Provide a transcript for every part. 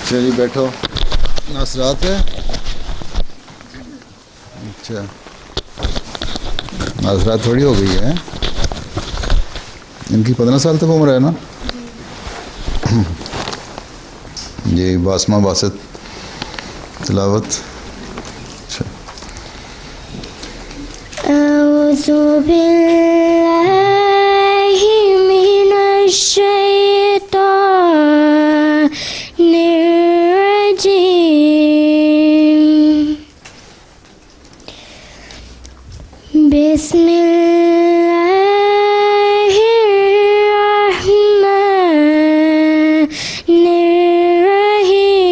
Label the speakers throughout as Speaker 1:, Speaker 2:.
Speaker 1: چلیے بیٹھو. ناصرات ہے. اچھا ناصرات تھوڑی ہو گئی ہے. ان کی 15 سال تک عمر ہے نا. یہ باسمہ باسط تلاوت.
Speaker 2: اعوذ باللہ من الشیطان الرجیم. بسم اللہ الرحمن الرحیم.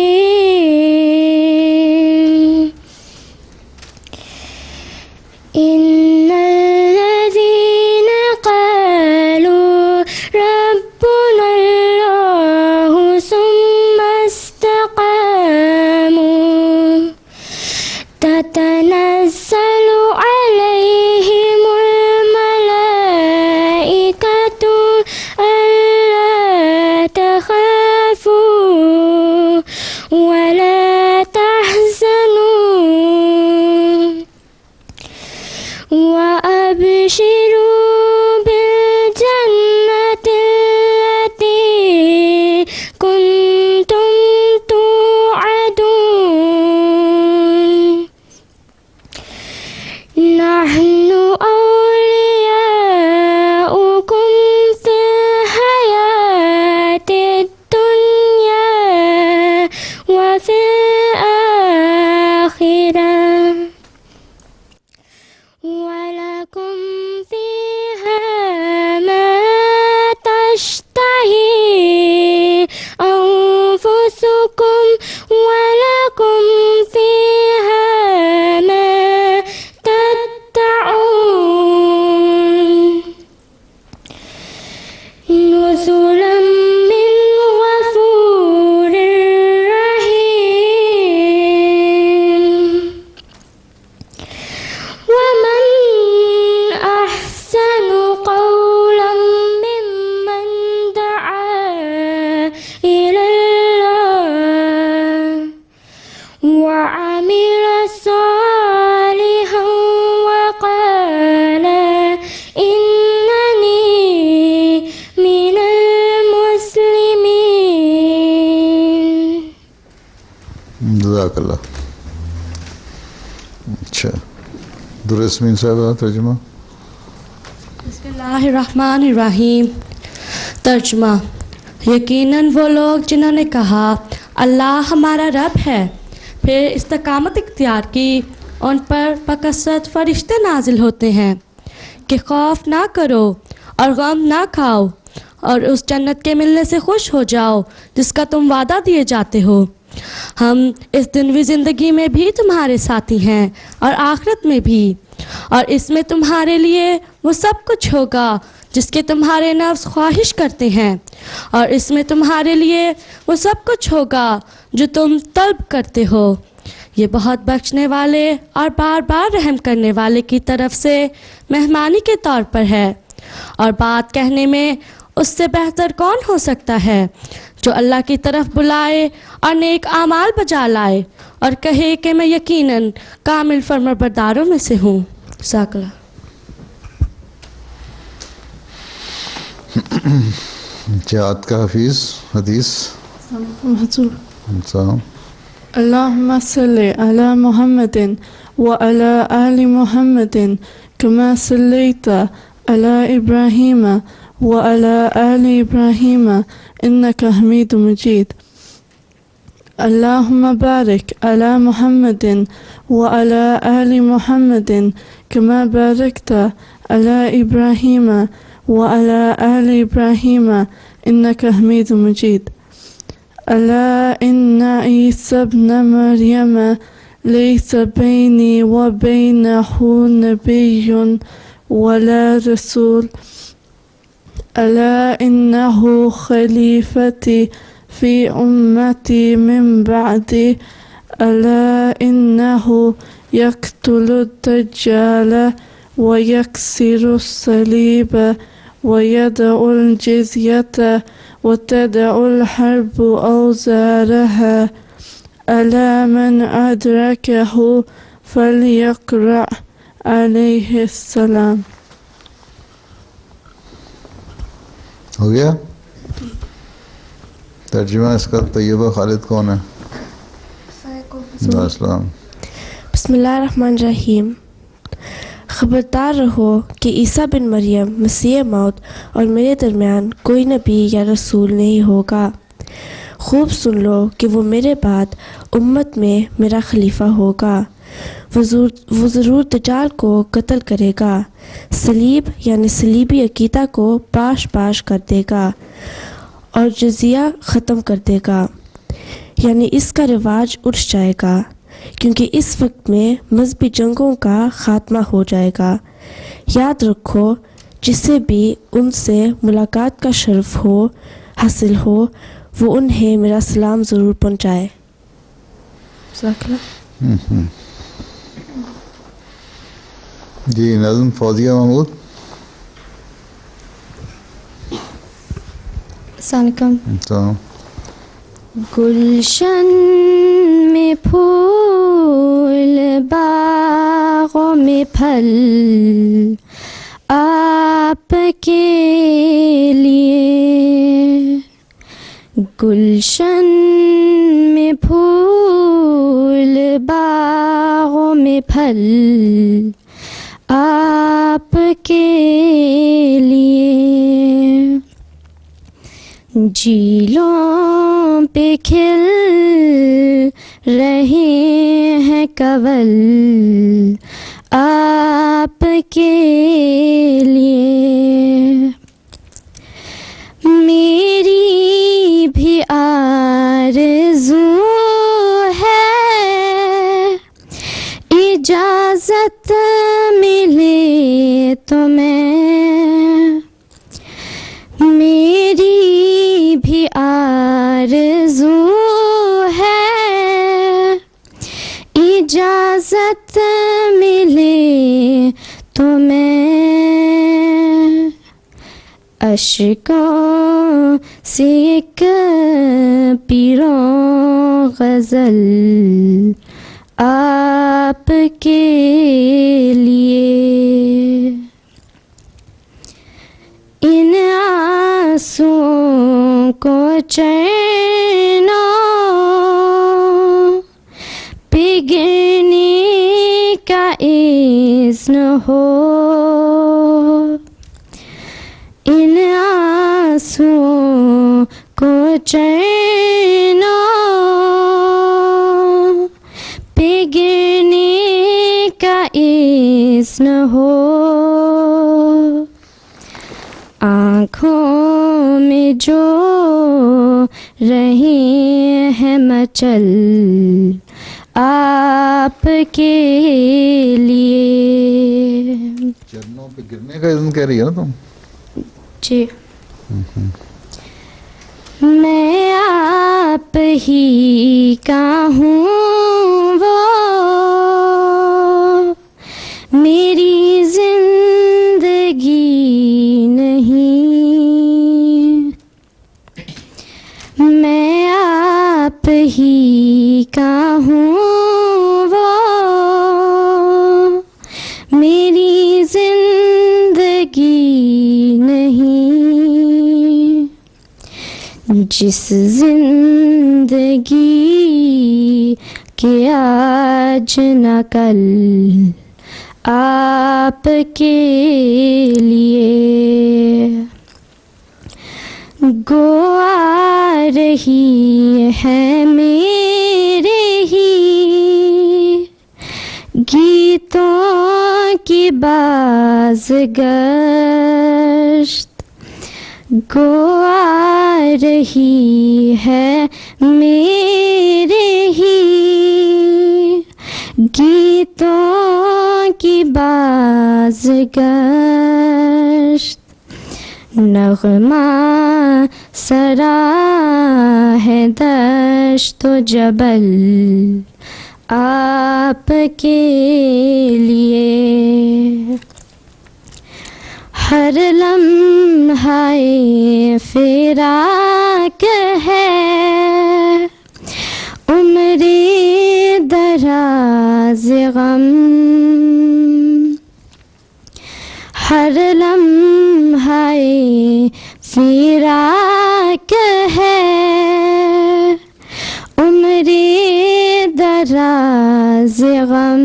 Speaker 2: إن الذين قالوا ربنا الله ثم استقاموا تتنزل عليهم الملائكة ألا تخافوا ولا تحزنوا وأبشروا بالجنة التي كنتم توعدون. نحن أولياؤكم في الحياة الدنيا وفي الآخرة ولكم فيها ما تشتهي أنفسكم ولكم فيها ما تدعون. نزلا من غفور رحيم. ومن أحسن قولا ممن دعا إلى الله وعمل صالحا وقال إنني من المسلمين.
Speaker 1: جزاک اللہ. اچھا درسمین صاحبہ ترجمہ.
Speaker 3: بسم اللہ الرحمن الرحیم. ترجمہ. یقیناً وہ لوگ جنہوں نے کہا اللہ ہمارا رب ہے پھر استقامت اختیار کی ان پر بکثرت فرشتے نازل ہوتے ہیں کہ خوف نہ کرو اور غم نہ کھاؤ اور اس جنت کے ملنے سے خوش ہو جاؤ جس کا تم وعدہ دیے جاتے ہو. ہم اس دنوی زندگی میں بھی تمہارے ساتھی ہیں اور آخرت میں بھی، اور اس میں تمہارے لیے وہ سب کچھ ہوگا جس کے تمہارے نفس خواہش کرتے ہیں، اور اس میں تمہارے لیے وہ سب کچھ ہوگا جو تم طلب کرتے ہو. یہ بہت بخشنے والے اور بار بار رحم کرنے والے کی طرف سے مہمانی کے طور پر ہے، اور بات کہنے میں اس سے بہتر کون ہو سکتا ہے جو اللہ کی طرف بلائے اور نیک اعمال بجا لائے اور کہے کہ میں یقیناً کامل فرمانبرداروں میں سے ہوں. جزاک اللہ.
Speaker 1: جہاد کا حفیظ حدیث.
Speaker 4: اللهم صل على محمد وعلى آل محمد كما صليت على إبراهيم وعلى آل إبراهيم إنك حميد مجيد. اللهم بارك على محمد وعلى آل محمد كما باركت على إبراهيم وعلى آل إبراهيم إنك حميد مجيد. ألا إن عيسى ابن مريم ليس بيني وبينه نبي ولا رسول. ألا إنه خليفتي في أمتي من بعدي. ألا إنه يقتل الدجال ويكسر الصليب ويدع الجزية وتدع الحرب أوزارها ألا من أدركه فليقرأ عليه السلام.
Speaker 1: ہو گیا ترجمہ اس کا؟ طیبہ خالد کون ہے؟ السلام.
Speaker 5: بسم اللہ الرحمن الرحیم. خبردار رہو کہ عیسیٰ بن مریم مسیح موت اور میرے درمیان کوئی نبی یا رسول نہیں ہوگا. خوب سن لو کہ وہ میرے بعد امت میں میرا خلیفہ ہوگا. وہ ضرور دجال کو قتل کرے گا، صلیب یعنی صلیبی عقیدہ کو پاش پاش کر دے گا اور جزیہ ختم کر دے گا، یعنی اس کا رواج اٹھ جائے گا، کیونکہ اس وقت میں مذہبی جنگوں کا خاتمہ ہو جائے گا. یاد رکھو جسے بھی ان سے ملاقات کا شرف ہو حاصل ہو وہ انہیں میرا سلام ضرور پہنچائے.
Speaker 1: جی نظم فوزیہ محمود.
Speaker 2: السلام علیکم.
Speaker 1: تو
Speaker 2: گلشن میں پھول باغوں میں پھل آپ کے لیے، گلشن میں پھول باغوں میں پھل آپ کے لیے، جھیلوں پہ کھل رہے ہیں کنول آپ کے لیے. میری بھی آرزو ہے اجازت ملے تو میں، میری بھی آرزو ہے اجازت ملے تو میں، اشکوں سے ایک پیروں غزل آپ کے لیے. ان آنسوؤں کو چینوں پگھلنے کا اذن ہو، ان آنسوؤں کو چینوں پگھلنے کا اذن ہو، آنکھوں میں جو رہے ہیں مچل آپ کے لیے.
Speaker 1: چرنوں پہ گرنے کا اذن کہہ رہی ہے نا تم؟
Speaker 2: جی. میں آپ ہی کا ہوں وہ میری زندگی نہیں، میں آپ ہی کا ہوں وہ میری زندگی نہیں، جس زندگی کے آج نہ کل آپ کے لیے. گو آ رہی ہے میرے ہی گیتوں کی بازگشت، گو آ رہی ہے میرے ہی گیتوں کی بازگشت، نغمہ سرا ہے دشت و جبل آپ کے لیے. ہر لمحہ فراق ہے، عمری دراز غم، ہر لمحہ فراق ہے، عمری دراز غم،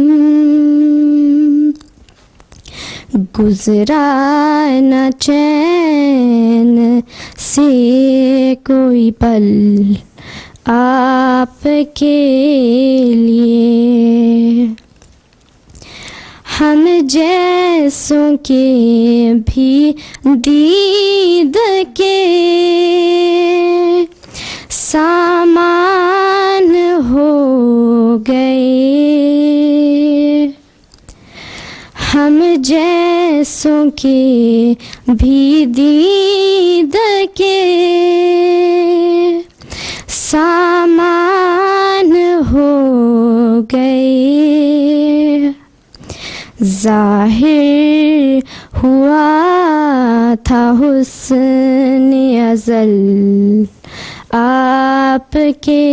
Speaker 2: گزرا نہ چین سے کوئی پل آپ کے لیے، ہم جیسوں کے بھی دید کے سامان ہو گئے، ہم جیسوں کے بھی دید کے سامان ہو گئے، ظاہر ہوا تھا حسن ازل آپ کے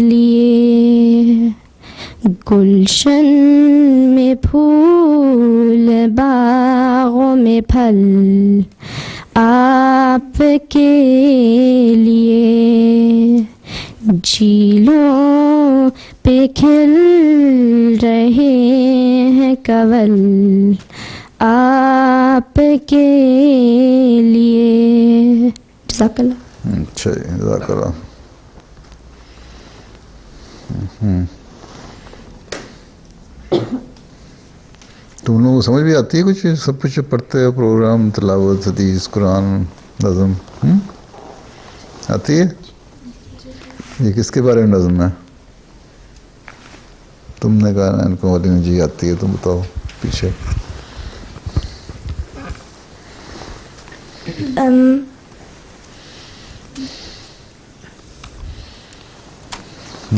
Speaker 2: لیے، گلشن میں پھول باغوں میں پھل آپ کے لیے، جھیلوں پہ کھل رہے ہیں کنول آپ کے لیے۔ جزاک اللہ۔
Speaker 1: اچھا جی، جزاک اللہ۔ تم لوگوں کو سمجھ بھی آتی ہے کچھ؟ سب کچھ پڑھتے ہو، پروگرام، تلاوت، حدیث، قرآن، نظم آتی ہے؟ یہ کس کے بارے میں نظم ہے؟ تم نے کہا نا ان کو والی جی آتی ہے، تم بتاؤ پیچھے۔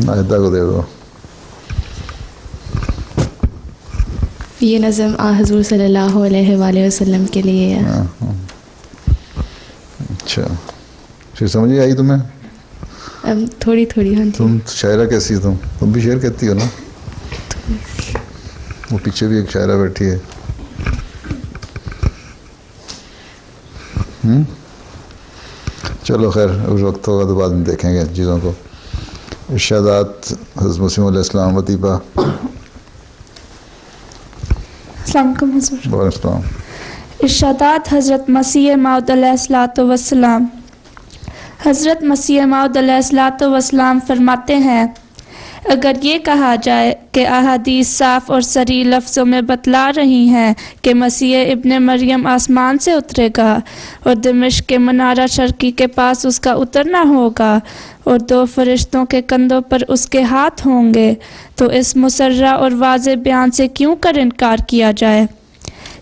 Speaker 1: آیتہ کو دے دو۔
Speaker 6: یہ نظم حضور صلی اللہ علیہ وآلہ وسلم کے لیے ہے۔
Speaker 1: اچھا، پھر سمجھ آئی تمہیں؟
Speaker 6: تھوڑی تھوڑی۔ ہاں جی۔
Speaker 1: تم شاعرہ کیسی؟ تم بھی شعر کہتی ہو نا؟ وہ پیچھے بھی ایک شاعرہ بیٹھی ہے۔ چلو خیر، اس وقت ہوگا تو بعد میں دیکھیں گے چیزوں کو۔ ارشادات حضرت مسیم علیہ السلام، وطیبہ۔
Speaker 7: السلام علیکم حضور۔
Speaker 1: وعلیکم السلام۔
Speaker 7: ارشادات حضرت مسیح موعود علیہ السلام۔ حضرت مسیح موعود علیہ السلام فرماتے ہیں، اگر یہ کہا جائے کہ احادیث صاف اور صریح لفظوں میں بتلا رہی ہیں کہ مسیح ابن مریم آسمان سے اترے گا اور دمشق کے منارہ شرقی کے پاس اس کا اترنا ہوگا اور 2 فرشتوں کے کندھوں پر اس کے ہاتھ ہوں گے، تو اس مسرہ اور واضح بیان سے کیوں کر انکار کیا جائے؟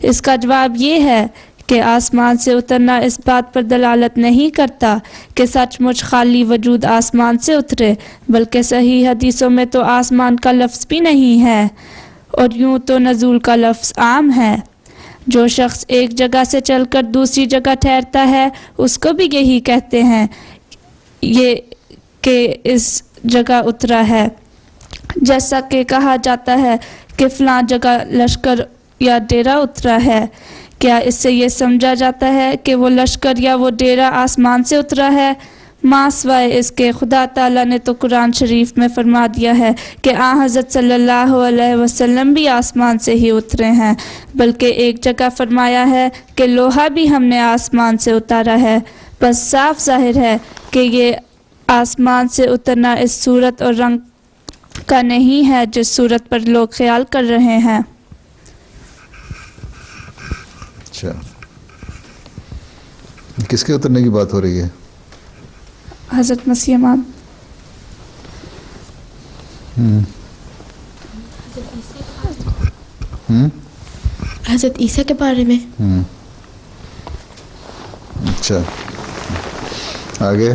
Speaker 7: اس کا جواب یہ ہے کہ آسمان سے اترنا اس بات پر دلالت نہیں کرتا کہ سچ مچ خالی وجود آسمان سے اترے، بلکہ صحیح حدیثوں میں تو آسمان کا لفظ بھی نہیں ہے، اور یوں تو نزول کا لفظ عام ہے۔ جو شخص ایک جگہ سے چل کر دوسری جگہ ٹھہرتا ہے اس کو بھی یہی کہتے ہیں یہ کہ اس جگہ اترا ہے، جیسا کہ کہا جاتا ہے کہ فلاں جگہ لشکر یا ڈیرا اترا ہے۔ کیا اس سے یہ سمجھا جاتا ہے کہ وہ لشکر یا وہ ڈیرا آسمان سے اترا ہے؟ ماں سوائے اس کے خدا تعالیٰ نے تو قرآن شریف میں فرما دیا ہے کہ حضرت صلی اللہ علیہ وسلم بھی آسمان سے ہی اترے ہیں، بلکہ ایک جگہ فرمایا ہے کہ لوہا بھی ہم نے آسمان سے اتارا ہے۔ بس صاف ظاہر ہے کہ یہ آسمان سے اترنا اس صورت اور رنگ کا نہیں ہے جس صورت پر لوگ خیال کر رہے ہیں۔
Speaker 1: اچھا، کس کے اترنے کی بات ہو رہی ہے؟
Speaker 7: حضرت مسیح موعود۔
Speaker 6: حضرت عیسیٰ کے بارے میں۔
Speaker 1: اچھا، آگے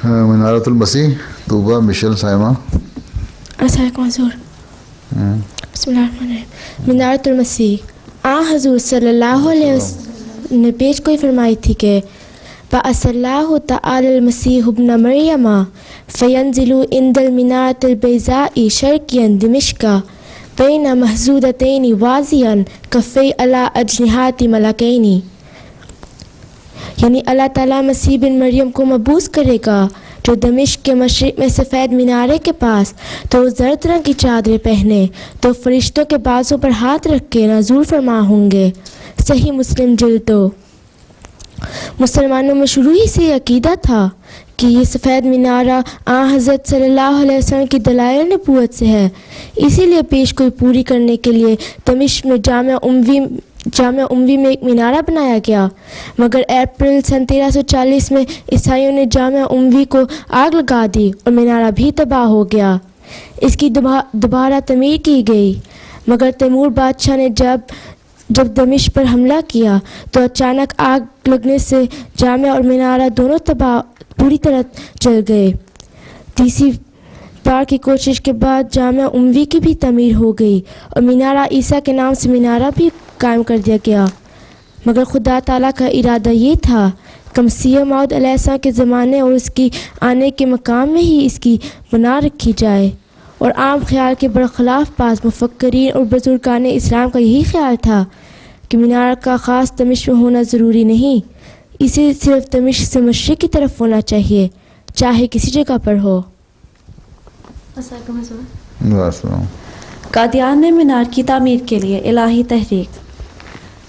Speaker 1: منارۃ المسیح، طوبہ، مشل، سائمہ۔
Speaker 5: السلام علیکم حضور۔ بسم اللہ الرحمن الرحیم۔ منارۃ المسیح، حضور صلی اللہ علیہ وسلم نے پیش گوئی فرمائی تھی کہ بَعَثَ اللَّهُ تَعَالَى الْمَسِيحُ ابْنَ مَرْيَمَ فَيَنْزِلُ عِنْدَ الْمِنَارَةِ الْبَيْضَاءِ شَرْقِيًا دِمِشْقَ بَيْنَ مَحْزُودَتَيْنِ وَاضِعًا كَفَّيْهِ عَلَى أَجْنِحَةِ مَلَكَيْنِ، یعنی اللہ تعالیٰ مسیح بن مریم کو مبعوث کرے گا جو دمشق کے مشرق میں سفید مینارے کے پاس، تو زرد رنگ کی چادریں پہنے تو فرشتوں کے بازوں پر ہاتھ رکھ کے نزول فرما ہوں گے۔ صحیح مسلم جلد 2۔ مسلمانوں میں شروع ہی سے یہ عقیدہ تھا کہ یہ سفید مینارہ حضرت صلی اللہ علیہ وسلم کی دلائل نبوت سے ہے، اسی لیے پیش گوئی پوری کرنے کے لیے دمشق میں جامع اموی میں ایک مینارہ بنایا گیا، مگر اپریل سن 1340 میں عیسائیوں نے جامع اموی کو آگ لگا دی اور مینارہ بھی تباہ ہو گیا۔ اس کی دوبارہ تعمیر کی گئی، مگر تیمور بادشاہ نے جب دمشق پر حملہ کیا تو اچانک آگ لگنے سے جامع اور مینارہ دونوں پوری طرح جل گئے۔ تیسری بار کی کوشش کے بعد جامع اموی کی بھی تعمیر ہو گئی اور مینارہ عیسیٰ کے نام سے مینارہ بھی قائم کر دیا گیا، مگر خدا تعالیٰ کا ارادہ یہ تھا کہ مسیح موعود علیہ السلام کے زمانے اور اس کی آنے کے مقام میں ہی اس کی بنا رکھی جائے، اور عام خیال کے برخلاف بعض مفکرین اور بزرگان اسلام کا یہی خیال تھا کہ مینارہ کا خاص دمشق میں ہونا ضروری نہیں، اسے صرف دمشق سے مشرق کی طرف ہونا چاہیے، چاہے کسی جگہ پر ہو۔
Speaker 8: قادیان میں مینار کی تعمیر کے لیے الہی تحریک۔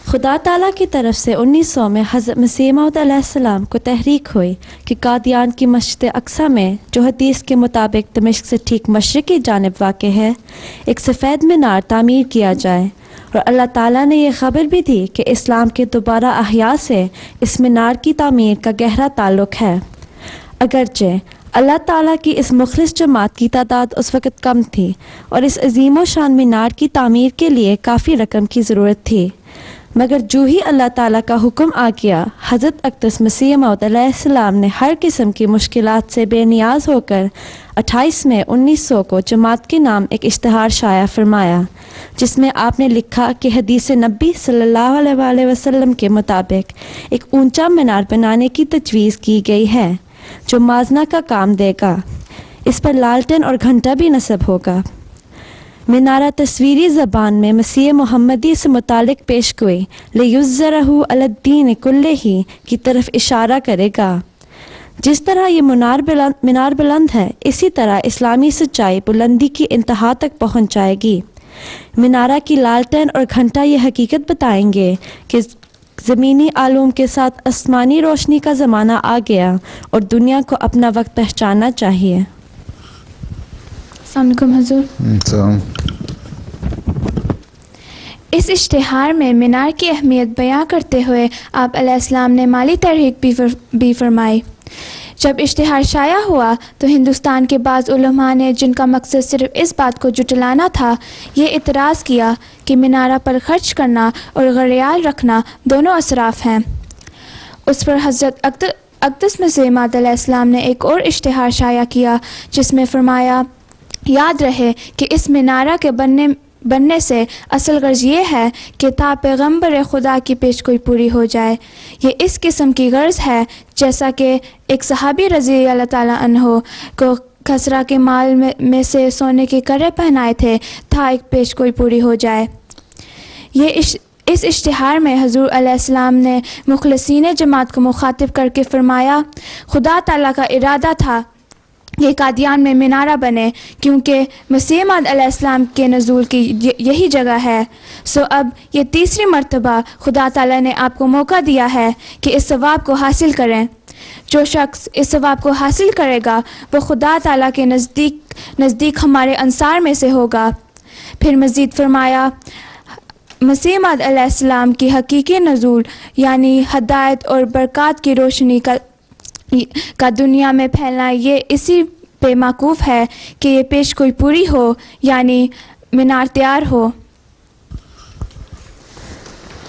Speaker 8: خدا تعالیٰ کی طرف سے 1900 میں حضرت مسیح موعود علیہ السلام کو تحریک ہوئی کہ قادیان کی مسجد اقصیٰ میں، جو حدیث کے مطابق دمشق سے ٹھیک مشرق کی جانب واقع ہے، ایک سفید مینار تعمیر کیا جائے، اور اللہ تعالیٰ نے یہ خبر بھی دی کہ اسلام کے دوبارہ احیاء سے اس مینار کی تعمیر کا گہرا تعلق ہے۔ اگرچہ اللہ تعالیٰ کی اس مخلص جماعت کی تعداد اس وقت کم تھی اور اس عظیم و شان مینار کی تعمیر کے لیے کافی رقم کی ضرورت تھی، مگر جو ہی اللہ تعالیٰ کا حکم آ گیا، حضرت اقدس مسیح موعود علیہ السلام نے ہر قسم کی مشکلات سے بے نیاز ہو کر 28 مئی 1900 کو جماعت کے نام ایک اشتہار شائع فرمایا، جس میں آپ نے لکھا کہ حدیث نبی صلی اللہ علیہ وسلم کے مطابق ایک اونچا مینار بنانے کی تجویز کی گئی ہے جو موازنہ کا کام دے گا، اس پر لالٹن اور گھنٹہ بھی نصب ہوگا۔ مینارہ تصویری زبان میں مسیح محمدی سے متعلق پیش گوئی لیظہرہ علی الدین کلہ کی طرف اشارہ کرے گا۔ جس طرح یہ مینار بلند ہے، اسی طرح اسلامی سچائی بلندی کی انتہا تک پہنچ جائے گی۔ مینارہ کی لالٹین اور گھنٹہ یہ حقیقت بتائیں گے کہ زمینی علوم کے ساتھ آسمانی روشنی کا زمانہ آ گیا اور دنیا کو اپنا وقت پہچاننا چاہیے۔
Speaker 6: السلام علیکم حضور۔
Speaker 7: اس اشتہار میں مینار کی اہمیت بیان کرتے ہوئے آپ علیہ السلام نے مالی تحریک بھی فرمائی۔ جب اشتہار شائع ہوا تو ہندوستان کے بعض علماء نے، جن کا مقصد صرف اس بات کو جٹلانا تھا، یہ اعتراض کیا کہ مینارہ پر خرچ کرنا اور غریال رکھنا دونوں اسراف ہیں۔ اس پر حضرت اقدس مسیح موعود علیہ السلام نے ایک اور اشتہار شائع کیا، جس میں فرمایا، یاد رہے کہ اس مینارہ کے بننے سے اصل غرض یہ ہے کہ تا پیغمبر خدا کی پیشگوئی پوری ہو جائے۔ یہ اس قسم کی غرض ہے جیسا کہ ایک صحابی رضی اللہ تعالیٰ عنہ کو کسریٰ کے مال میں سے سونے کے کرے پہنائے تھے تا ایک پیشگوئی پوری ہو جائے۔ اس اشتہار میں حضور علیہ السلام نے مخلصین جماعت کو مخاطب کر کے فرمایا، خدا تعالیٰ کا ارادہ تھا یہ قادیان میں مینارہ بنے، کیونکہ مسیح موعود علیہ السلام کے نزول کی یہی جگہ ہے۔ سو اب یہ تیسری مرتبہ خدا تعالیٰ نے آپ کو موقع دیا ہے کہ اس ثواب کو حاصل کریں۔ جو شخص اس ثواب کو حاصل کرے گا وہ خدا تعالیٰ کے نزدیک ہمارے انصار میں سے ہوگا۔ پھر مزید فرمایا، مسیح موعود علیہ السلام کی حقیقی نزول یعنی ہدایت اور برکات کی روشنی کا دنیا میں پھیلنا یہ اسی پہ موقوف ہے کہ یہ پیشگوئی پوری ہو، یعنی مینار تیار ہو۔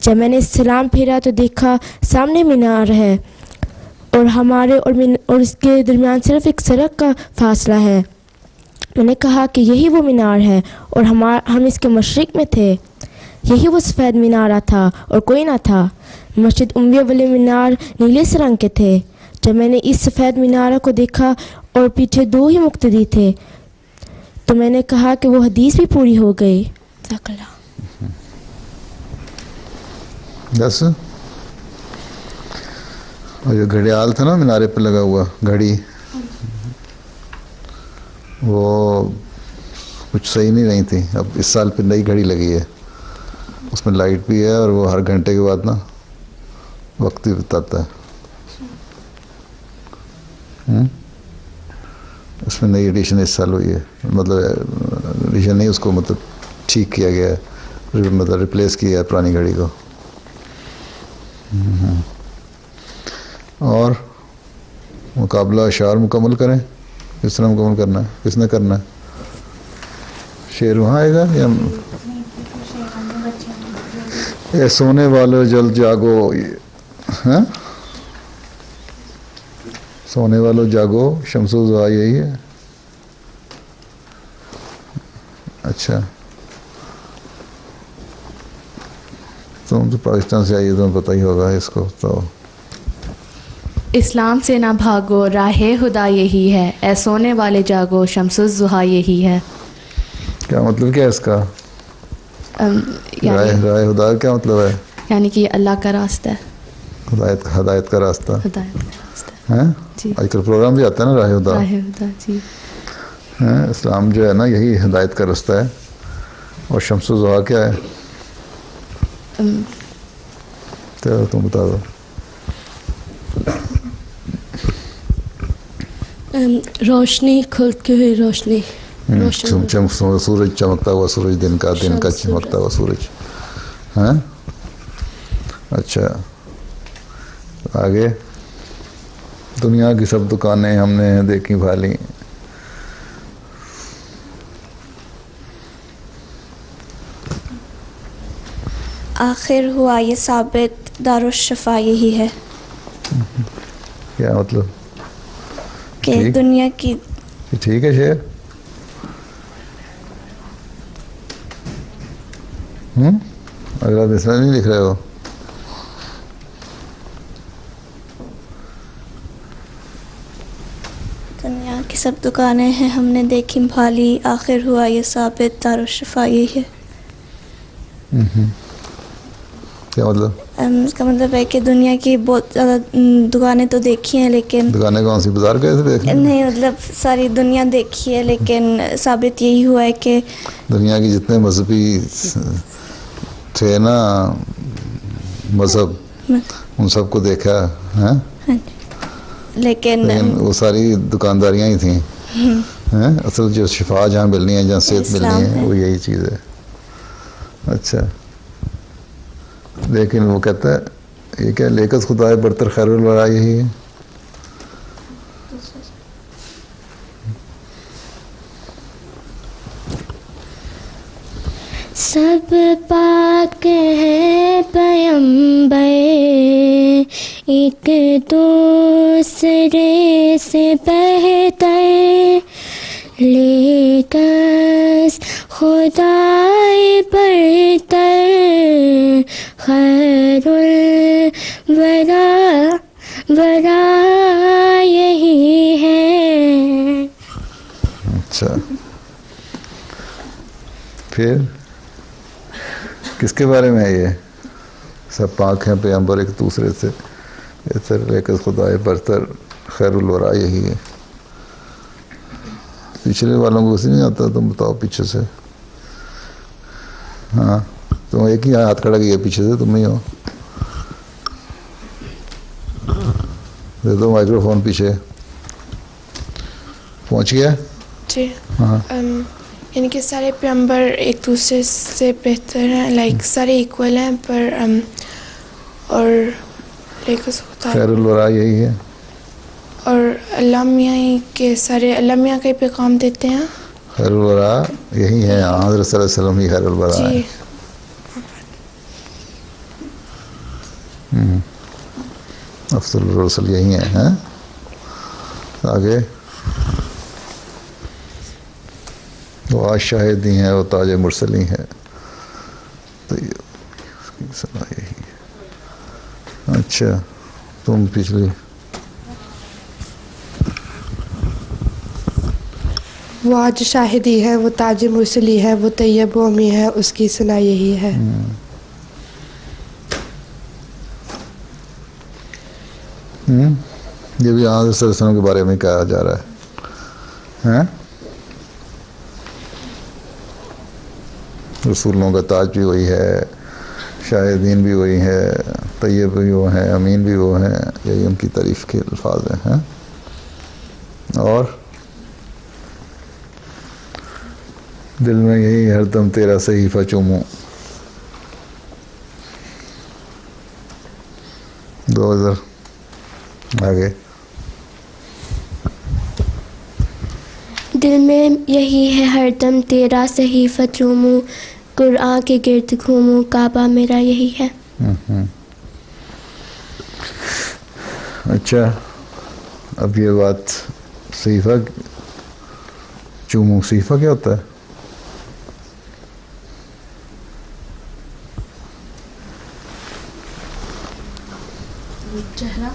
Speaker 9: جب میں نے سلام پھیرا تو دیکھا سامنے مینار ہے اور ہمارے اور اس کے درمیان صرف ایک سڑک کا فاصلہ ہے. میں نے کہا کہ یہی وہ مینار ہے اور ہم اس کے مشرق میں تھے. یہی وہ سفید مینارہ تھا اور کوئی نہ تھا. مسجد امیہ والے مینار نیلے سے رنگ کے تھے. جب میں نے اس سفید مینارہ کو دیکھا اور پیچھے 2 ہی مقتدی تھے تو میں نے کہا کہ وہ حدیث بھی پوری ہو گئی. جزاک اللہ.
Speaker 1: بس اور جو گھڑیال تھا نا مینارے پہ لگا ہوا گھڑی، وہ کچھ صحیح نہیں رہی تھی. اب اس سال پہ نئی گھڑی لگی ہے، اس میں لائٹ بھی ہے اور وہ ہر گھنٹے کے بعد نا وقت بھی بتاتا ہے. اس میں نئی ایڈیشن اس سال ہوئی ہے، مطلب ایڈیشن نہیں، اس کو مطلب ٹھیک کیا گیا ہے، مطلب ریپلیس کیا ہے پرانی گھڑی کو. اور مقابلہ اشعار مکمل کریں. کس طرح مکمل کرنا ہے؟ کس نے کرنا ہے؟ شعر وہاں آئے گا یا اے سونے والو جلد جاگو؟ ہاں، سونے والو جاگو شمس و ضحیٰ یہی ہے. اچھا، تم تو پاکستان سے آئی ہے، تمہیں پتہ ہی ہوگا اس کو. تو
Speaker 6: اسلام سے نہ بھاگو راہ خدا یہی ہے، اے سونے والے جاگو شمس الضحیٰ یہی ہے.
Speaker 1: کیا مطلب کیا ہے اس کا؟ راہ خدا کیا مطلب ہے؟
Speaker 6: یعنی کہ اللہ کا راستہ ہے،
Speaker 1: ہدایت کا راستہ.
Speaker 6: ہدایت کا راستہ
Speaker 1: ہے
Speaker 6: جی.
Speaker 1: آج کل پروگرام بھی آتا ہے نا راہ خدا.
Speaker 6: راہ خدا جی.
Speaker 1: اسلام جو ہے نا یہی ہدایت کا راستہ ہے. اور شمس و ضحیٰ کیا ہے؟ چلو تم بتا دو.
Speaker 3: روشنی، کھلتی ہوئی روشنی.
Speaker 1: سورج چمکتا ہوا سورج، دن کا چمکتا ہوا سورج. ہاں اچھا، آگے. دنیا کی سب دکانیں ہم نے دیکھی بھالی.
Speaker 7: آخر ہوا یہ ثابت دارالشفا یہی ہے.
Speaker 1: کیا مطلب؟
Speaker 7: کہ دنیا کی
Speaker 1: ٹھیک ہے شعر. اگر آپ اس میں نہیں لکھ رہے ہو.
Speaker 7: دنیا کی سب دکانیں ہیں ہم نے دیکھی بھالی، آخر ہوا یہ ثابت دارالشفا یہی ہے.
Speaker 1: کیا مطلب؟
Speaker 7: اس کا مطلب ہے کہ دنیا کی بہت زیادہ دکانیں تو دیکھی ہیں، لیکن
Speaker 1: دکانیں کون سی؟ بازار گئے تھے دیکھنے؟
Speaker 7: نہیں، مطلب ساری دنیا دیکھی ہے، لیکن ثابت یہی ہوا ہے کہ
Speaker 1: دنیا کی جتنے مذہبی تھے نا مذہب، ان سب کو دیکھا ہے،
Speaker 7: لیکن
Speaker 1: وہ ساری دکانداریاں ہی تھیں. اصل جو شفا جہاں ملنی ہے، جہاں صحت ملنی ہے، وہ یہی چیز ہے. اچھا، لیکن وہ کہتا ہے یہ کیا لیکس خدا برتر خیر الورا یہی ہے.
Speaker 2: سب پاک ہے پیمبر ایک دوسرے سے بہتر، لیکس خدائے برتر خیر الورا یہی ہے.
Speaker 1: اچھا، پھر کس کے بارے میں ہے یہ؟ سب پاک ہیں پیغمبر ایک دوسرے سے بہتر، لیکن خدائے برتر خیر الورا یہی ہے. پچھلے والوں کو اسی نہیں آتا؟ تم بتاؤ پیچھے سے. ہاں، تم ایک ہی ہاتھ کھڑا کیا پیچھے سے، تم ہی ہو. دے دو مائکرو فون پیچھے. پہنچ گیا؟
Speaker 4: جی.
Speaker 1: ہاں،
Speaker 4: یعنی کہ سارے پیغمبر ایک دوسرے سے بہتر ہیں، لائک سارے ایکول ہیں، پر اور
Speaker 1: خیر الورا یہی ہے.
Speaker 4: اور اللہ میاں کے سارے اللہ میاں کا ہی پیغام دیتے ہیں.
Speaker 1: خیر الورا یہی ہے، حضرت صلی اللہ علیہ وسلم ہی خیر الورا ہے. افضل الرسل یہی ہیں. آگے وہ آج شاہدی ہیں، وہ تاج مرسلی ہیں. تو یہ سنا یہی. اچھا تم پچھلی
Speaker 10: وہ آج شاہدی ہے، وہ تاج مرسلی ہے، وہ طیب و امی ہے، اس کی ثنا یہی ہے.
Speaker 1: یہ بھی آج صلی اللہ علیہ وسلم کے بارے میں کہا جا رہا ہے. رسولوں کا تاج بھی وہی ہے، شاہدین بھی وہی ہے، طیب بھی وہ ہیں، امین بھی وہ ہیں. یہی ان کی تعریف کے الفاظ ہیں. اور دل میں یہی ہر دم تیرا صحیفہ چوموں. 2000 آگے
Speaker 2: دل میں یہی ہے ہر دم تیرا صحیفہ چوموں، قرآن کے گرد گھوموں، کعبہ میرا یہی ہے.
Speaker 1: اچھا اب یہ بات صحیفہ چوموں، صحیفہ کیا ہوتا ہے؟
Speaker 3: چہرہ.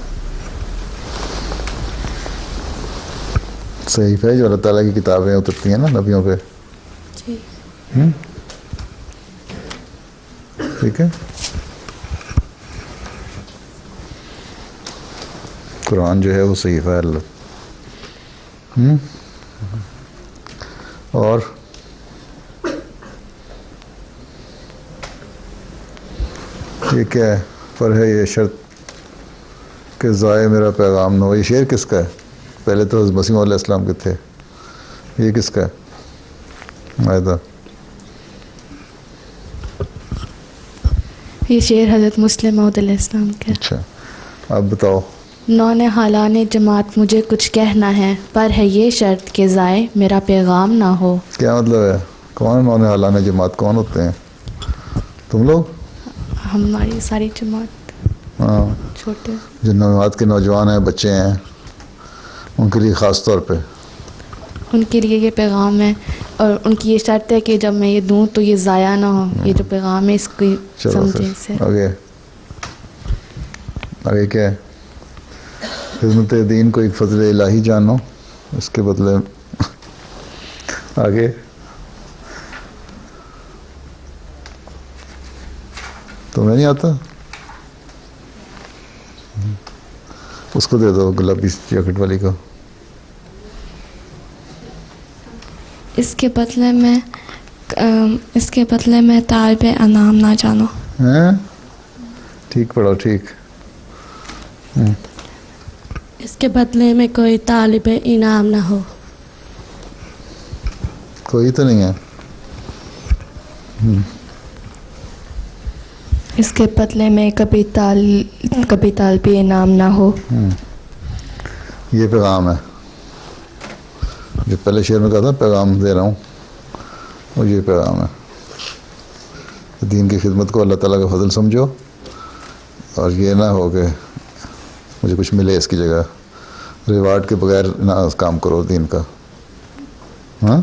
Speaker 1: صحیفہ ہے جو اللہ تعالیٰ کی کتابیں اترتی ہیں نا نبیوں پہ.
Speaker 3: جی.
Speaker 1: ٹھیک ہے. قرآن جو ہے وہ صحیفہ ہے اللہ. اور یہ کیا ہے؟ پر ہے یہ شرط کہ ضائع میرا پیغام نہ ہو. یہ شعر کس کا ہے؟ پہلے تو حضرت مسیح علیہ السلام کے تھے. یہ کس کا ہے؟ معاہدہ.
Speaker 6: یہ شعر حضرت مسلم موعود علیہ السلام کا.
Speaker 1: اچھا اب بتاؤ.
Speaker 6: نونہالان جماعت مجھے کچھ کہنا ہے، پر ہے یہ شرط کہ ضائع میرا پیغام نہ ہو.
Speaker 1: کیا مطلب ہے؟ کون نونہالان جماعت کون ہوتے ہیں؟ تم لوگ؟
Speaker 6: ہماری ساری جماعت.
Speaker 1: ہاں
Speaker 6: چھوٹے
Speaker 1: جو جماعت کے نوجوان ہیں، بچے ہیں، ان کے لیے خاص طور پہ
Speaker 6: ان کے لیے یہ پیغام ہے، اور ان کی یہ شرط ہے کہ جب میں یہ دوں تو یہ ضائع نہ ہو. یہ جو پیغام ہے اس کو سمجھیں سے.
Speaker 1: آگے کیا ہے؟ خدمت دین کو ایک فضل الہی جانو، اس کے بدلے آگے تمہیں نہیں آتا؟ اس کو دے دو گلابی جیکٹ والی کو.
Speaker 5: اس کے بدلے میں طالب انعام نہ جانو.
Speaker 1: ٹھیک پڑھو. ٹھیک.
Speaker 3: اس کے بدلے میں کوئی طالب انعام نہ ہو.
Speaker 1: کوئی تو نہیں ہے.
Speaker 6: اس کے بدلے میں کبھی طالب انعام نہ ہو.
Speaker 1: یہ پیغام ہے جو پہلے شعر میں کہا تھا پیغام دے رہا ہوں، اور یہ پیغام ہے. دین کی خدمت کو اللہ تعالیٰ کا فضل سمجھو، اور یہ نہ ہو کہ مجھے کچھ ملے اس کی جگہ. ریوارڈ کے بغیر نہ کام کرو دین کا. ہاں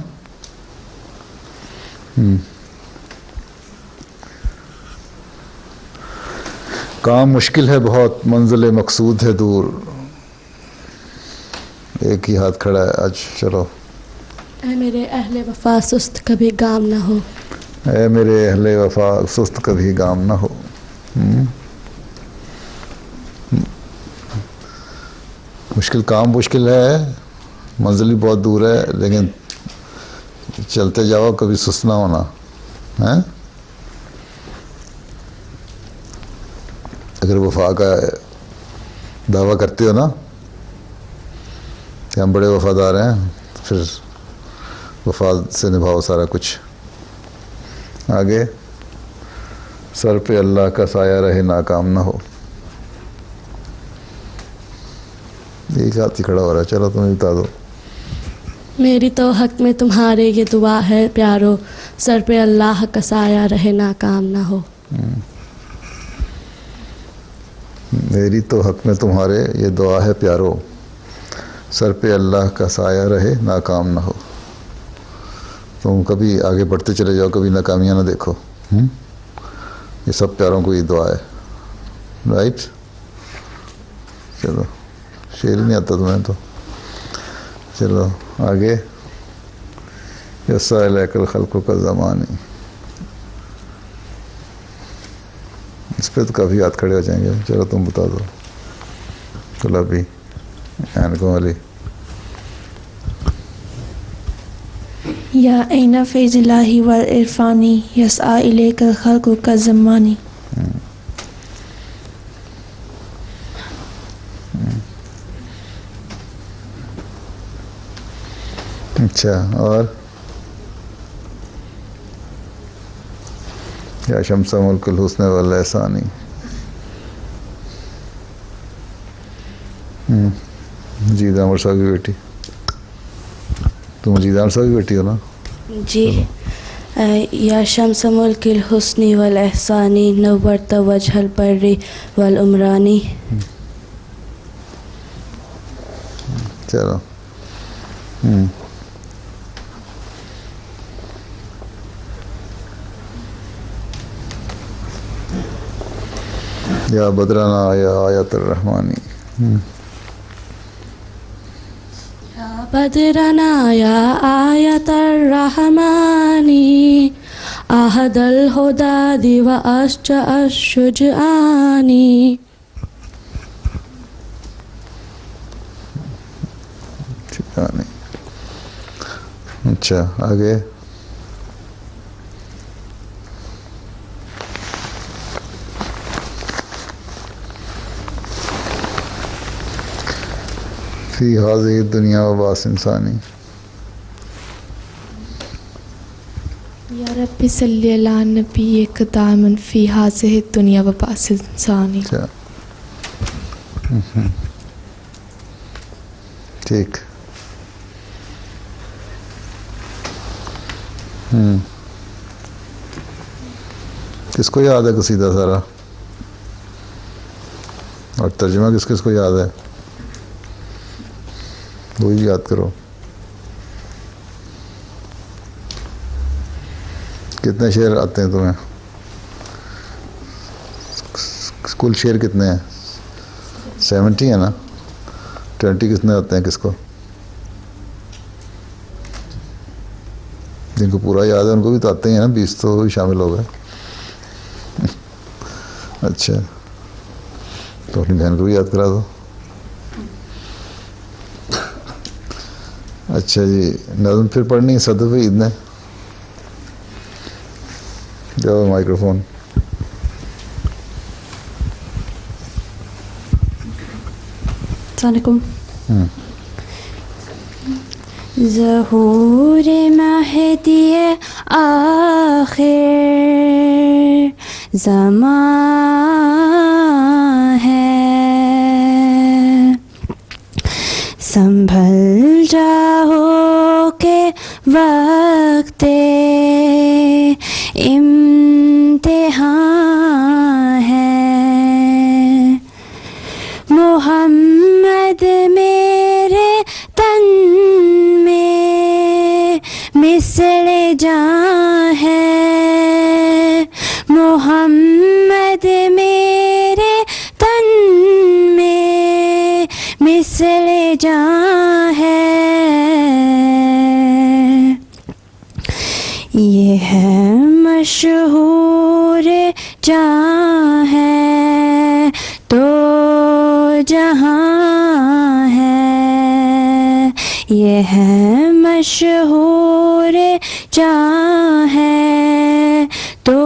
Speaker 1: کام مشکل ہے بہت، منزل مقصود ہے دور. ایک ہی ہاتھ کھڑا ہے آج. چلو.
Speaker 3: اے میرے اہل وفا سست کبھی گام نہ ہو.
Speaker 1: اے میرے اہل وفا سست کبھی گام نہ ہو. مشکل کام مشکل ہے، منزل بھی بہت دور ہے، لیکن چلتے جاؤ، کبھی سست نہ ہونا. اگر وفا کا دعویٰ کرتے ہو نا کہ ہم بڑے وفادار ہیں، تو پھر وفا سے نبھاؤ سارا کچھ. آگے سر پہ اللہ کا سایہ رہے ناکام نہ ہو. ایک ہاتھ ہی کھڑا ہو رہا ہے. چلو تمہیں بتا دو.
Speaker 3: میری تو حق میں تمہارے یہ دعا ہے پیارو، سر پہ اللہ کا سایہ رہے ناکام نہ ہو.
Speaker 1: میری تو حق میں تمہارے یہ دعا ہے پیارو، سر پہ اللہ کا سایہ رہے ناکام نہ ہو. تم کبھی آگے بڑھتے چلے جاؤ، کبھی ناکامیاں نہ دیکھو. یہ سب پیاروں کو یہ دعا ہے. رائٹ؟ چلو، شعر ہی نہیں آتا تمہیں تو. چلو آگے. یسا الیک الخلق کا زمانی، اس پہ تو کافی ہاتھ کھڑے ہو جائیں گے. چلو تم بتا دو. گلابی اینکوں والی.
Speaker 5: یا این فیض الہی والعرفانی یسعی الیک الخلق کالزمانی.
Speaker 1: اچھا، اور یا شمس ملک الحسن والاحسانی. مجید عامر صاحب کی بیٹی. تم مجید عامر صاحب کی بیٹی ہو نا؟
Speaker 3: جی. یا شمس ملک الحسن والاحسانی نورت وجہ البر والعمرانی.
Speaker 1: چلو. یا بدرنا یا آیت الرحمانی.
Speaker 3: یا بدرنا یا آیت الرحمانی احد الہداد و اشجع الشجعانی.
Speaker 1: اچھا آگے. فی ہذہ الدنیا وباس انسانی.
Speaker 6: یا رب صلی علی نبی دائما فی ہذہ الدنیا وباس انسانی.
Speaker 1: ٹھیک. کس کو یاد ہے قصیدہ سارا؟ اور ترجمہ کس کس کو یاد ہے؟ وہی یاد کرو. کتنے شعر آتے ہیں تمہیں؟ کل شعر کتنے ہیں؟ 70 ہے نا؟ 20 کتنے آتے ہیں کس کو؟ جن کو پورا یاد ہے ان کو بھی تو آتے ہی ہیں نا. 20 تو بھی شامل ہو گئے. اچھا تو اپنی بہن کو بھی یاد کرا دو. اچھا جی، نظم پھر پڑھنی ہے صدف عید نے. جاؤ مائکروفون.
Speaker 8: السلام علیکم. ظہور مہدی آخر زمان ہے، سنبھل جاؤ کہ وقت امتحان ہے. محمد میرے تن میں مثل جاں ہے، محمد میرے تن میں مثل جاں ہے. یہ ہے مشہور جاں ہے تو جہاں ہے، یہ ہے مشہور جاں ہے تو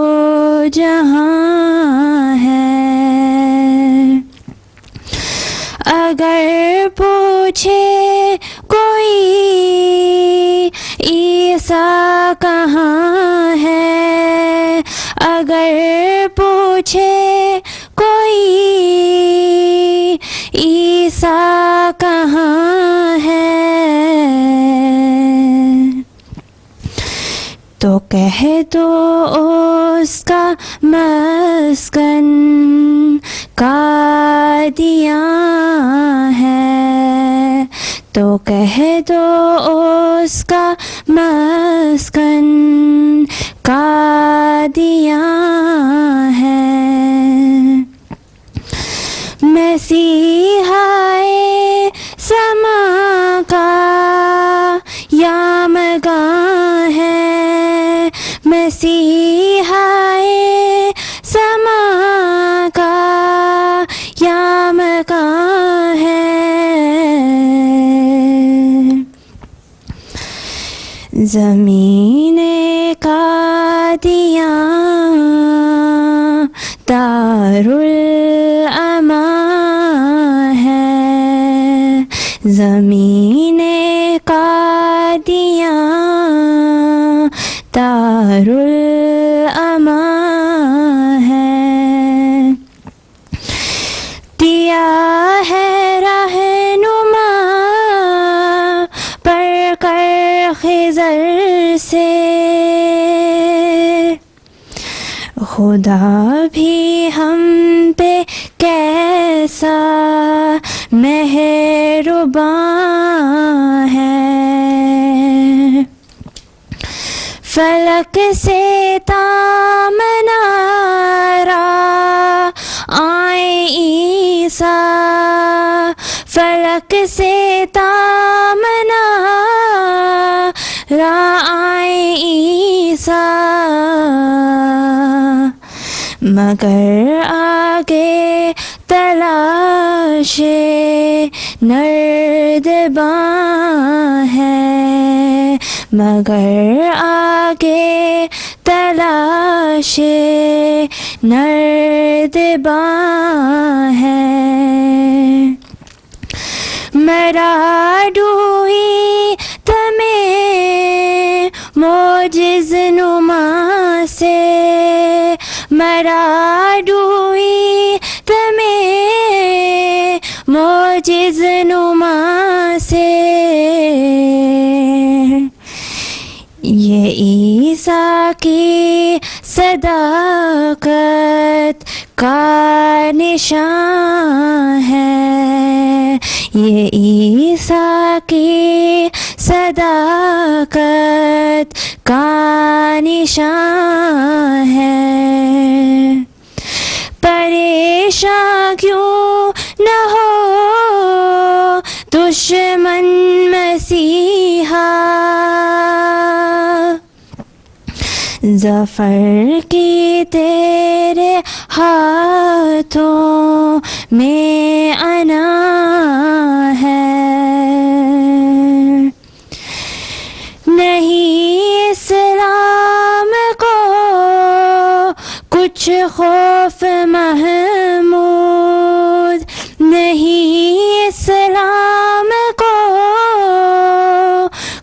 Speaker 8: جہاں ہے. اگر پوچھے کوئی عیسیٰ کہاں ہے، اگر پوچھے کوئی عیسیٰ کہاں ہے، تو کہہ دو اس کا مسکن کا
Speaker 11: ہے تو کہہ دو اس کا مسکن قادیاں ہے. مسیحائے سما کا یامگاں ہے. مسیحائے سما کا یامگاں ہے. زمین قادیاں دارالامان ہے. زمین قادیاں دارالامان ہے. دیا ہے رہنما پر کر خضر سے. خدا بھی ہم پہ کیسا مہربان ہے. فلک سے تامنارا آئے عیسیٰ. فلک سے تامنارا آئے عیسیٰ. مگر آگے تلاش نردباں ہے. مگر آگے تلاش نردباں ہے. مراڈوئی تمہیں معجز نما سے. مراڈوئی تمہیں معجز نما سے. یہ عیسیٰ کی صداقت کا نشان ہے. یہ عیسیٰ کی صداقت کا نشان ہے. پریشان کیوں نہ ہو دشمن مسیحا. ظفر کی تیرے ہاتھوں میں انا ہے. نہیں اسلام کو کچھ خوف محمود. نہیں اسلام کو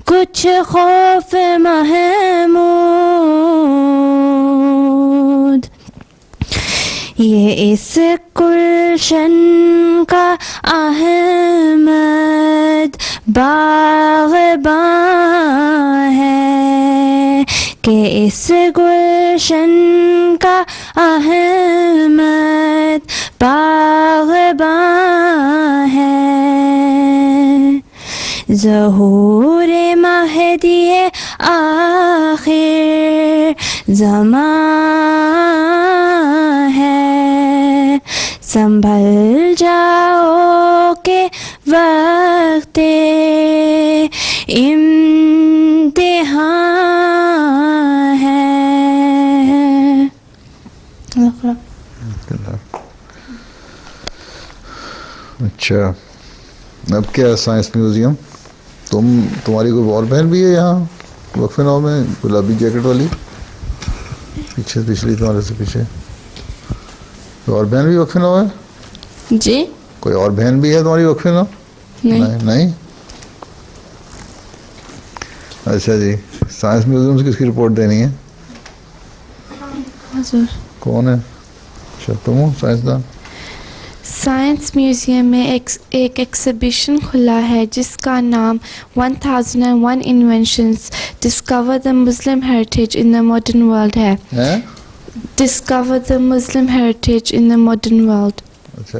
Speaker 11: کچھ خوف محمود. یہ اس گلشن کا احمد باغباں ہے. کہ اس گلشن کا احمد باغباں ہے. ظہور مہدی آخر زمان ہے. سنبھل جاؤ کہ وقت امتحان ہے.
Speaker 1: اچھا اب کیا سائنس میوزیم؟ تمہاری کوئی اور بہن بھی ہے یہاں وقفے نو میں گلابی جیکٹ والی پیچھے پچھلی تمہارے سے پیچھے کوئی اور بہن بھی وقفے نو ہے؟
Speaker 6: جی
Speaker 1: کوئی اور بہن بھی ہے تمہاری وقفے نو؟ نہیں. اچھا جی سائنس میوزیم سے کس کی رپورٹ دینی ہے؟ کون ہے؟ اچھا تم ہو سائنسدان؟
Speaker 4: سائنس میوزیم میں ایک ایکسیبیشن کھلا ہے جس کا نام 1001 inventions discover the Muslim heritage in the modern world ہے. Discover the Muslim heritage in the modern world.
Speaker 1: اچھا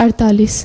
Speaker 6: 48।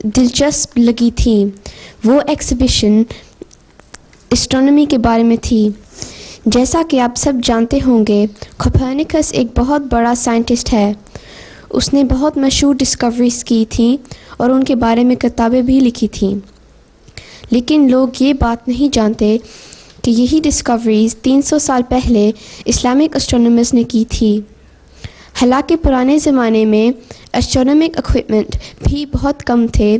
Speaker 2: دلچسپ لگی تھی وہ ایکزیبیشن اسٹرانومی کے بارے میں تھی. جیسا کہ آپ سب جانتے ہوں گے کوپرنیکس ایک بہت بڑا سائنٹسٹ ہے. اس نے بہت مشہور ڈسکوریز کی تھیں اور ان کے بارے میں کتابیں بھی لکھی تھیں. لیکن لوگ یہ بات نہیں جانتے کہ یہی ڈسکوریز 300 سال پہلے اسلامک اسٹرونومرز نے کی تھی. حالانکہ پرانے زمانے میں اسٹرونومک اکوپمنٹ بھی بہت کم تھے،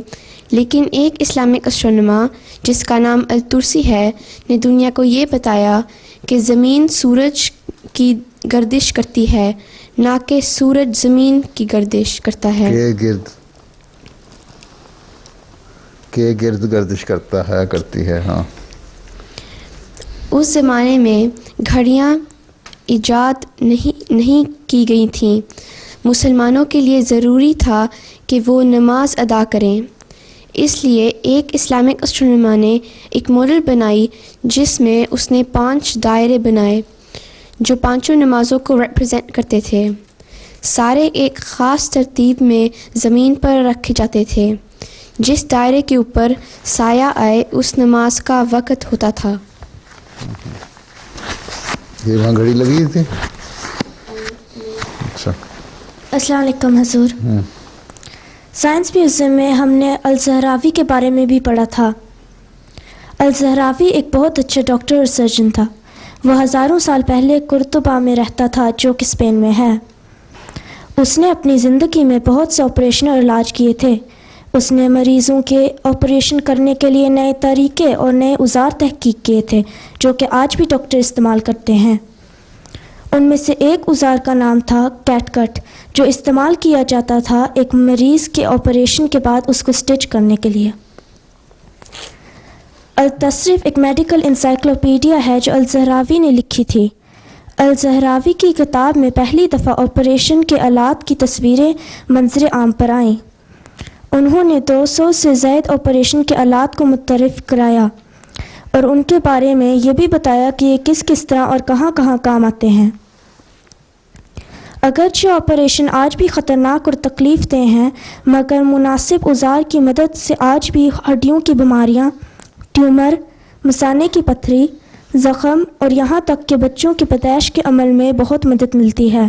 Speaker 2: لیکن ایک اسلامک اسٹرونومر جس کا نام الترسی ہے نے دنیا کو یہ بتایا کہ زمین سورج کی گردش کرتی ہے، نہ کہ سورج زمین کی گردش کرتا ہے.
Speaker 1: کہ گرد گردش کرتا ہے کرتی ہے. ہاں.
Speaker 2: اس زمانے میں گھڑیاں ایجاد نہیں کی گئی تھیں. مسلمانوں کے لیے ضروری تھا کہ وہ نماز ادا کریں. اس لیے ایک اسلامک اسٹرونومر نے ایک ماڈل بنائی جس میں اس نے 5 دائرے بنائے جو 5 نمازوں کو ریپرزینٹ کرتے تھے. سارے ایک خاص ترتیب میں زمین پر رکھے جاتے تھے. جس دائرے کے اوپر سایہ آئے اس نماز کا وقت ہوتا تھا.
Speaker 1: یہ وہاں گھڑی لگی تھی. اچھا.
Speaker 11: السلام علیکم حضور. سائنس میوزیم میں ہم نے الزہراوی کے بارے میں بھی پڑھا تھا. الزہراوی ایک بہت اچھا ڈاکٹر اور سرجن تھا. وہ ہزاروں سال پہلے قرطبہ میں رہتا تھا جو کہ اسپین میں ہے. اس نے اپنی زندگی میں بہت سے آپریشن اور علاج کیے تھے. اس نے مریضوں کے آپریشن کرنے کے لیے نئے طریقے اور نئے اوزار تحقیق کیے تھے جو کہ آج بھی ڈاکٹر استعمال کرتے ہیں. ان میں سے ایک اوزار کا نام تھا کیٹ کٹ، جو استعمال کیا جاتا تھا ایک مریض کے آپریشن کے بعد اس کو اسٹچ کرنے کے لیے. التصریف ایک میڈیکل انسائکلوپیڈیا ہے جو الزہراوی نے لکھی تھی. الزہراوی کی کتاب میں پہلی دفعہ آپریشن کے آلات کی تصویریں منظر عام پر آئیں. انہوں نے 200 سے زائد آپریشن کے آلات کو متعارف کرایا اور ان کے بارے میں یہ بھی بتایا کہ یہ کس طرح اور کہاں کہاں کام آتے ہیں. اگرچہ آپریشن آج بھی خطرناک اور تکلیف دہ ہیں، مگر مناسب اوزار کی مدد سے آج بھی ہڈیوں کی بیماریاں، ٹیومر، مثانے کی پتھری، زخم اور یہاں تک کہ بچوں کی پیدائش کے عمل میں بہت مدد ملتی ہے.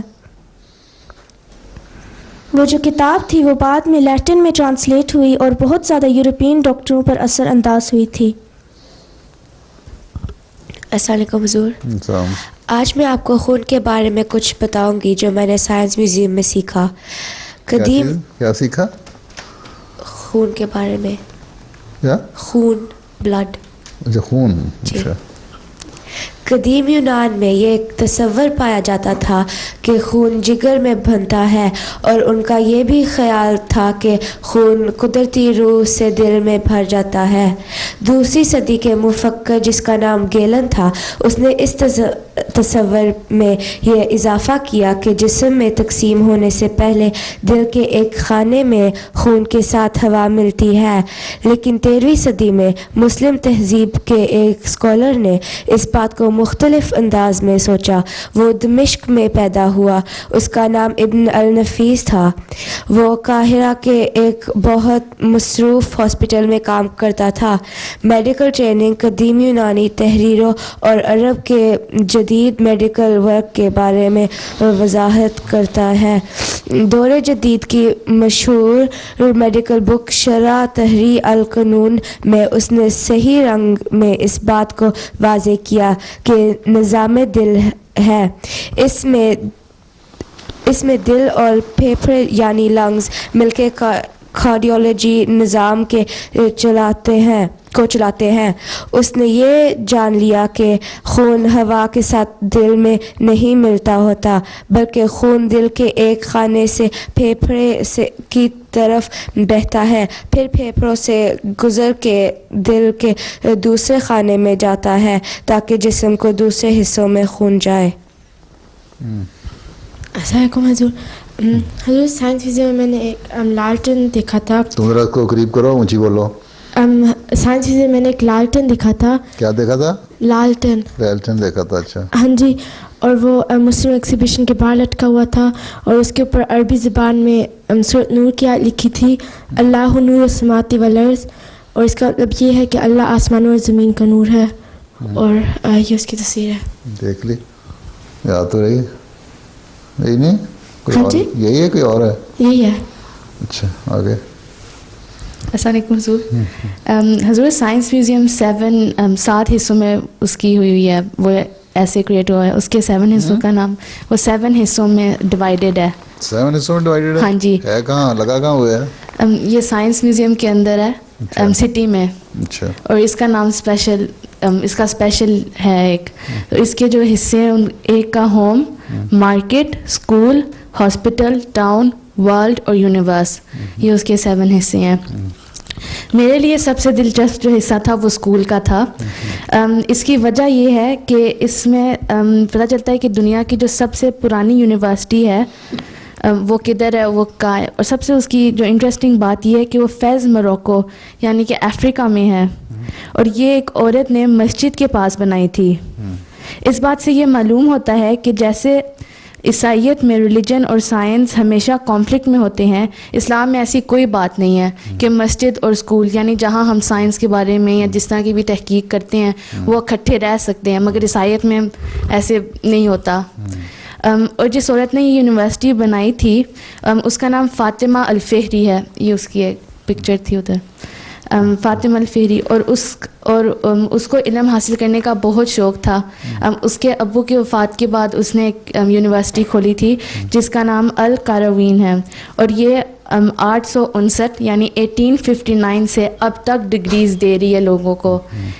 Speaker 11: وہ جو کتاب تھی وہ بعد میں لیٹن میں ٹرانسلیٹ ہوئی اور بہت زیادہ یورپین ڈاکٹروں پر اثر انداز ہوئی تھی.
Speaker 12: السلام علیکم حضور. آج میں آپ کو خون کے بارے میں کچھ بتاؤں گی جو میں نے سائنس میوزیم میں سیکھا.
Speaker 1: کیا سیکھا؟
Speaker 12: خون کے بارے میں.
Speaker 1: کیا؟
Speaker 12: خون، بلڈ.
Speaker 1: اچھا خون. اچھا.
Speaker 12: قدیم یونان میں یہ ایک تصور پایا جاتا تھا کہ خون جگر میں بنتا ہے، اور ان کا یہ بھی خیال تھا کہ خون قدرتی روح سے دل میں بھر جاتا ہے. دوسری صدی کے مفکر جس کا نام گیلن تھا، اس نے اس تصور میں یہ اضافہ کیا کہ جسم میں تقسیم ہونے سے پہلے دل کے ایک خانے میں خون کے ساتھ ہوا ملتی ہے. لیکن 13ویں صدی میں مسلم تہذیب کے ایک اسکالر نے اس بات کو مختلف انداز میں سوچا. وہ دمشق میں پیدا ہوا. اس کا نام ابن النفیس تھا. وہ قاہرہ کے ایک بہت مصروف ہاسپٹل میں کام کرتا تھا. میڈیکل ٹریننگ قدیم یونانی تحریروں اور عرب کے جدید میڈیکل ورک کے بارے میں وضاحت کرتا ہے. دور جدید کی مشہور میڈیکل بک شرح تحریر القانون میں اس نے صحیح رنگ میں اس بات کو واضح کیا کہ نظام دل ہے. اس میں دل اور پھیپھڑے یعنی لنگز مل کے کارڈیولوجی نظام کے چلاتے ہیں. اس نے یہ جان لیا کہ خون ہوا کے ساتھ دل میں نہیں ملتا ہوتا، بلکہ خون دل کے ایک خانے سے پھیپھڑے کی طرف بہتا ہے، پھر پھیپھڑوں سے گزر کے دل کے دوسرے خانے میں جاتا ہے تاکہ جسم کو دوسرے حصوں میں خون جائے.
Speaker 9: السلام علیکم حضور. حضور سائنس میوزیم میں میں نے ایک لالٹن دیکھا تھا.
Speaker 1: تم ذرا کو قریب کرو، اونچی بولو.
Speaker 9: سائنس میوزیم میں نے ایک لالٹن دیکھا تھا.
Speaker 1: کیا دیکھا تھا؟
Speaker 9: لالٹن
Speaker 1: دیکھا تھا. اچھا.
Speaker 9: ہاں جی. اور وہ مسلم ایگزیبیشن کے باہر لٹکا ہوا تھا اور اس کے اوپر عربی زبان میں سورۃ نور کی آیت لکھی تھی اللہ نور السماوات والارض, اور اس کا مطلب یہ ہے کہ اللہ آسمانوں اور زمین کا نور ہے, اور یہ اس کی تصویر ہے.
Speaker 1: دیکھ لی, یاد تو رہی, یہی نہیں کوئی
Speaker 9: ہاں
Speaker 1: اور,
Speaker 9: جی
Speaker 1: یہی ہے کوئی اور ہے؟
Speaker 9: یہی ہے.
Speaker 1: اچھا آگے.
Speaker 13: السلام علیکم حضور. حضور سائنس میوزیم 7 حصوں میں اس کی ہوئی ہے, وہ ایسے کریٹ ہوا ہے, اس کے 7 حصوں کا نام, وہ 7 حصوں میں ڈیوائیڈیڈ ہے.
Speaker 1: 7 حصوں میں ڈیوائیڈیڈ ہے؟
Speaker 13: ہاں جی.
Speaker 1: ہے کہاں, لگا کہاں ہوا ہے؟
Speaker 13: یہ سائنس میوزیم کے اندر ہے, سٹی میں.
Speaker 1: اچھا.
Speaker 13: اور اس کا نام اسپیشل, اس کا اسپیشل ہے ایک. اس کے جو حصے ہیں, ایک کا home, market, school, hospital, town, world اور یونیورس, یہ اس کے 7 حصے ہیں. میرے لیے سب سے دلچسپ جو حصہ تھا وہ اسکول کا تھا. اس کی وجہ یہ ہے کہ اس میں پتہ چلتا ہے کہ دنیا کی جو سب سے پرانی یونیورسٹی ہے وہ کدھر ہے, وہ کہاں ہے, اور سب سے اس کی جو انٹرسٹنگ بات یہ ہے کہ وہ فیض موروکو یعنی کہ افریقہ میں ہے, اور یہ ایک عورت نے مسجد کے پاس بنائی تھی. اس بات سے یہ معلوم ہوتا ہے کہ جیسے عیسائیت میں ریلیجن اور سائنس ہمیشہ کانفلکٹ میں ہوتے ہیں, اسلام میں ایسی کوئی بات نہیں ہے کہ مسجد اور اسکول یعنی جہاں ہم سائنس کے بارے میں یا جس طرح کی بھی تحقیق کرتے ہیں وہ اکٹھے رہ سکتے ہیں, مگر عیسائیت میں ایسے نہیں ہوتا. اور جس عورت نے یہ یونیورسٹی بنائی تھی اس کا نام فاطمہ الفہری ہے, یہ اس کی ایک پکچر تھی ادھر, فاطمہ الفہری. اور اس کو علم حاصل کرنے کا بہت شوق تھا. اس کے ابو کی وفات کے بعد اس نے ایک یونیورسٹی کھولی تھی جس کا نام القروین ہے, اور یہ 859 یعنی 1859 سے اب تک ڈگریز دے رہی ہے لوگوں کو,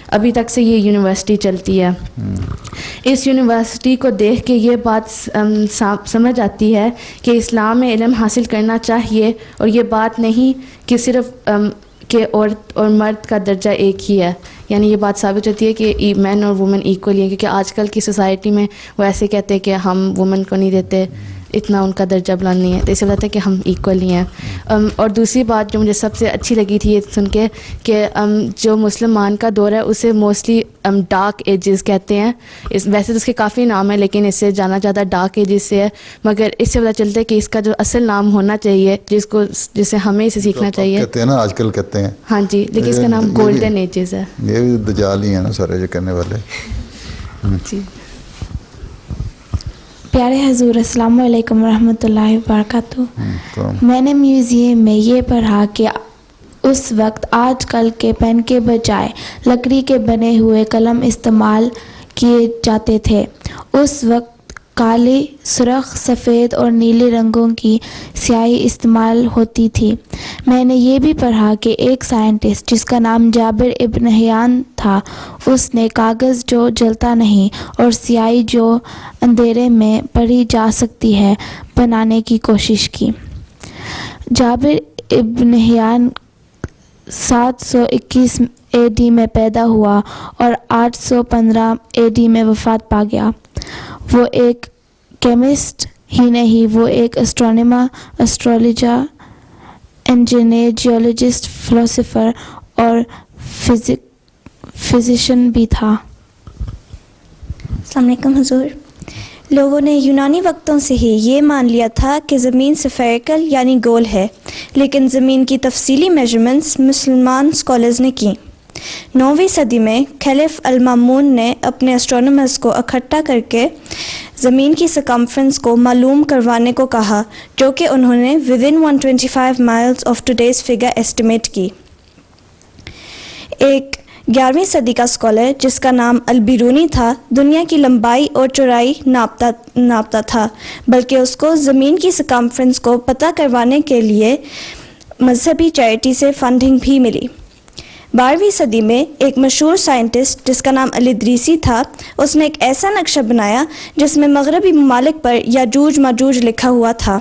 Speaker 13: ابھی تک سے یہ یونیورسٹی چلتی ہے. اس یونیورسٹی کو دیکھ کے یہ بات سمجھ آتی ہے کہ اسلام میں علم حاصل کرنا چاہیے, اور یہ بات نہیں کہ صرف کہ عورت اور مرد کا درجہ ایک ہی ہے, یعنی یہ بات ثابت ہوتی ہے کہ مین اور وومن ایکولی ہیں, کیونکہ آج کل کی سوسائٹی میں وہ ایسے کہتے ہیں کہ ہم وومن کو نہیں دیتے, اتنا ان کا درجہ بلند نہیں ہے, تو اس سے بتاتا ہے کہ ہم ایکول ہی ہیں. اور دوسری بات جو مجھے سب سے اچھی لگی تھی یہ سن کے کہ جو مسلمان کا دور ہے اسے موسٹلی ڈارک ایجز کہتے ہیں. ویسے تو اس کے کافی نام ہیں لیکن اس سے جانا زیادہ ڈارک ایجز سے ہے, مگر اس سے پتہ چلتا ہے کہ اس کا جو اصل نام ہونا چاہیے جسے ہمیں اسے سیکھنا چاہیے.
Speaker 1: کہتے ہیں نا آج کل کہتے ہیں,
Speaker 13: ہاں جی, لیکن اس کا نام گولڈن ایجز ہے.
Speaker 1: یہ بھی دجال ہی ہیں نا سارے جو کرنے والے.
Speaker 13: جی.
Speaker 14: پیارے حضور السلام علیکم ورحمۃ اللہ وبرکاتہ. میں نے میوزیم میں یہ پڑھا کہ اس وقت آج کل کے پین کے بجائے لکڑی کے بنے ہوئے قلم استعمال کیے جاتے تھے. اس وقت کالی, سرخ, سفید اور نیلے رنگوں کی سیاہی استعمال ہوتی تھی. میں نے یہ بھی پڑھا کہ ایک سائنٹسٹ جس کا نام جابر ابن حیان تھا, اس نے کاغذ جو جلتا نہیں اور سیاہی جو اندھیرے میں پڑھی جا سکتی ہے بنانے کی کوشش کی. جابر ابن حیان 721 AD میں پیدا ہوا اور 815 AD میں وفات پا گیا. وہ ایک کیمسٹ ہی نہیں, وہ ایک اسٹرونامر, اسٹرولوجر, انجینئر, جیولوجسٹ, فلاسفر اور فزیشین بھی تھا.
Speaker 11: السلام علیکم حضور. لوگوں نے یونانی وقتوں سے ہی یہ مان لیا تھا کہ زمین سفیریکل یعنی گول ہے, لیکن زمین کی تفصیلی میجرمنٹس مسلمان اسکالرز نے کی. 9ویں صدی میں خلیف المامون نے اپنے اسٹرونامرز کو اکٹھا کر کے زمین کی سرکمفرنس کو معلوم کروانے کو کہا, جو کہ انہوں نے within 125 miles of today's figure estimate کی. ایک 11ویں صدی کا اسکالر جس کا نام البیرونی تھا دنیا کی لمبائی اور چوڑائی ناپتا تھا, بلکہ اس کو زمین کی سرکمفرنس کو پتہ کروانے کے لیے مذہبی چیریٹی سے فنڈنگ بھی ملی. 12ویں صدی میں ایک مشہور سائنٹسٹ جس کا نام الادریسی تھا, اس نے ایک ایسا نقشہ بنایا جس میں مغربی ممالک پر یاجوج ماجوج لکھا ہوا تھا.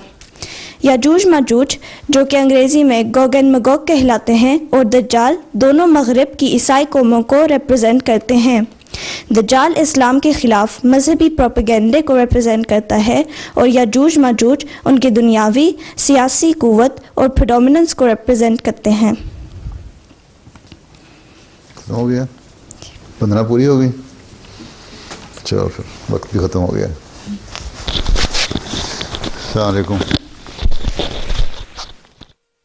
Speaker 11: یاجوج ماجوج جو کہ انگریزی میں گوگ اینڈ مگوگ کہلاتے ہیں, اور دجال دونوں مغرب کی عیسائی قوموں کو ریپرزینٹ کرتے ہیں. دجال اسلام کے خلاف مذہبی پروپیگنڈے کو ریپرزینٹ کرتا ہے, اور یاجوج ماجوج ان کی دنیاوی سیاسی قوت اور پریڈومیننس کو ریپرزینٹ کرتے ہیں.
Speaker 1: ہو گیا 15 پوری ہو گئی. چلو پھر وقت بھی ختم ہو گیا. السلام علیکم.